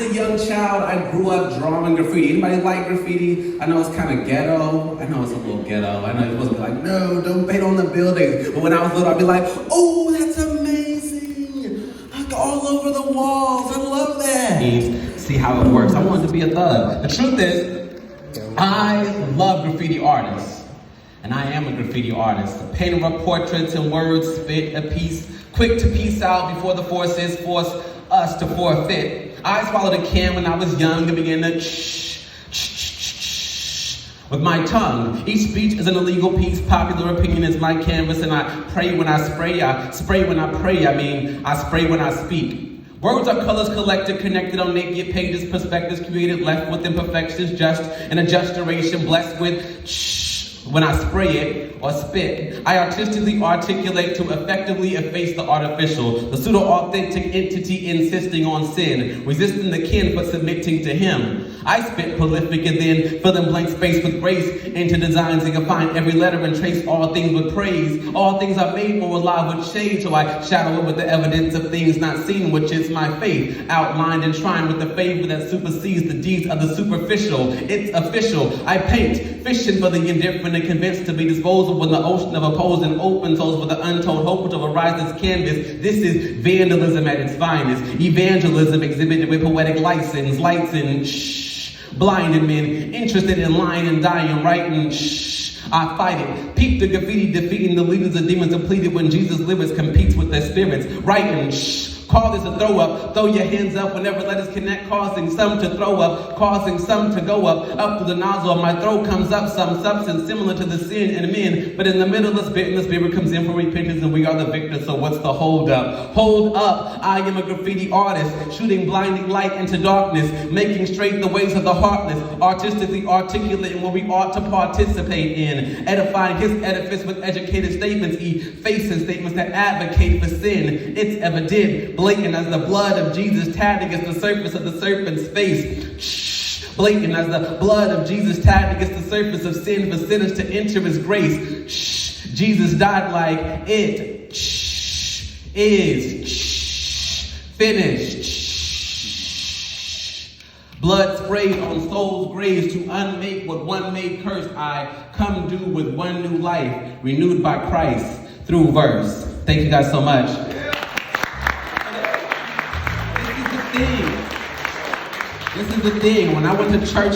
a young child, I grew up drawing graffiti. Anybody like graffiti? I know it's kind of ghetto. I know it's a little ghetto. I know you're supposed to be like, no, don't paint on the buildings. But when I was little, I'd be like, oh, that's amazing. Like all over the walls. I love that. See how it works. I wanted to be a thug. The truth is, I love graffiti artists. And I am a graffiti artist. A painter of portraits and words, spit a piece, quick to piece out before the forces force us to forfeit. I swallowed a can when I was young and began to with my tongue. Each speech is an illegal piece. Popular opinion is my canvas, and I pray when I spray. I spray when I pray. I spray when I speak. Words are colors collected, connected on naked pages, perspectives created, left with imperfections, just in a just duration, blessed with when I spray it or spit. I artistically articulate to effectively efface the artificial, the pseudo-authentic entity insisting on sin, resisting the kin but submitting to him. I spit prolific and then fill in blank space with grace into designs and confine every letter and trace all things with praise. All things are made more alive with shade, so I shadow it with the evidence of things not seen, which is my faith, outlined and trined with the favor that supersedes the deeds of the superficial. It's official. I paint, fishing for the indifferent and convinced to be disposable when the ocean of opposing open souls with the untold hope to arise this canvas. This is vandalism at its finest. Evangelism exhibited with poetic license, lights and blinded men, interested in lying and dying, writing I fight it. Peep the graffiti, defeating the leaders of demons depleted when Jesus' lyrics competes with their spirits, writing call this a throw up. Throw your hands up whenever letters connect, causing some to throw up, causing some to go up through the nozzle of my throat comes up some substance similar to the sin in men. But in the middle of spitting, the spirit comes in for repentance and we are the victors. So what's the hold up? Hold up, I am a graffiti artist, shooting blinding light into darkness, making straight the ways of the heartless, artistically articulating what we ought to participate in, edifying his edifice with educated statements, effacing statements that advocate for sin. It's evident, blatant as the blood of Jesus tagged against the surface of the serpent's face. Blatant as the blood of Jesus tagged against the surface of sin for sinners to enter his grace. Jesus died like it is finished. Blood sprayed on souls' graves to unmake what one made cursed. I come due with one new life, renewed by Christ through verse. Thank you guys so much. This is the thing. When I went to church